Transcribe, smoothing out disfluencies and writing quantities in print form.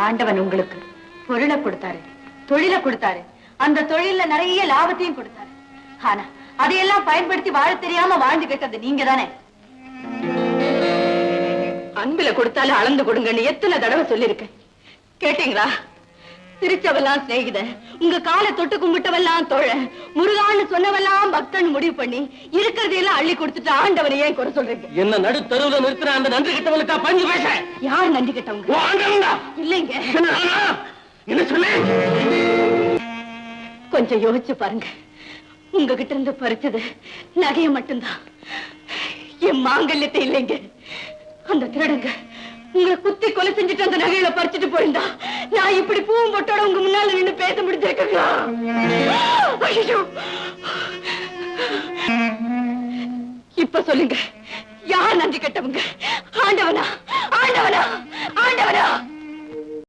ஆண்டவன் உங்களுக்கு பொருளை கொடுத்தாரு, தொழிலை கொடுத்தாரு, அந்த தொழில நிறைய லாபத்தையும் கொடுத்தாரு. ஆனா அதையெல்லாம் பயன்படுத்தி வாழ தெரியாம வாழ்ந்து கேட்டது நீங்க தானே. அன்பில கொடுத்தாலும் அளந்து கொடுங்கன்னு எத்தனை தடவை சொல்லிருக்கேன், கேட்டீங்களா? சிரிச்சவெல்லாம் சிநேகித, உங்க காலை தொட்டு கும்பிட்டவெல்லாம் தோழ, முருகான்னு சொன்னவெல்லாம் பக்தன் முடிவு பண்ணி இருக்கிறதையெல்லாம் அள்ளி கொடுத்துட்டு ஆண்டவனை ஏன் குறை சொல்றீங்க? என்ன நடு தெருவுல நிறுத்துற அந்த நன்றி கிட்டவங்களுக்கா பஞ்சு பேச? யார் நன்றி கிட்டவங்க? இல்லைங்க, என்ன சொல்லு, கொஞ்சம் யோசிச்சு பாருங்க. உங்ககிட்ட இருந்து பறிச்சது நகைய மட்டும்தான், என் மாங்கல்யத்தை இல்லைங்க. அந்த திருடங்க உங்களை குத்தி கொலை செஞ்சுட்டு அந்த நகையில பறிச்சுட்டு போயிருந்தா நான் இப்படி பூவும் பொட்டோட உங்க முன்னால நின்று பேச முடிஞ்சிருக்கா? இப்ப சொல்லுங்க, யார் நன்றி கெட்டவங்க? ஆண்டவனா? ஆண்டவனா? ஆண்டவனா?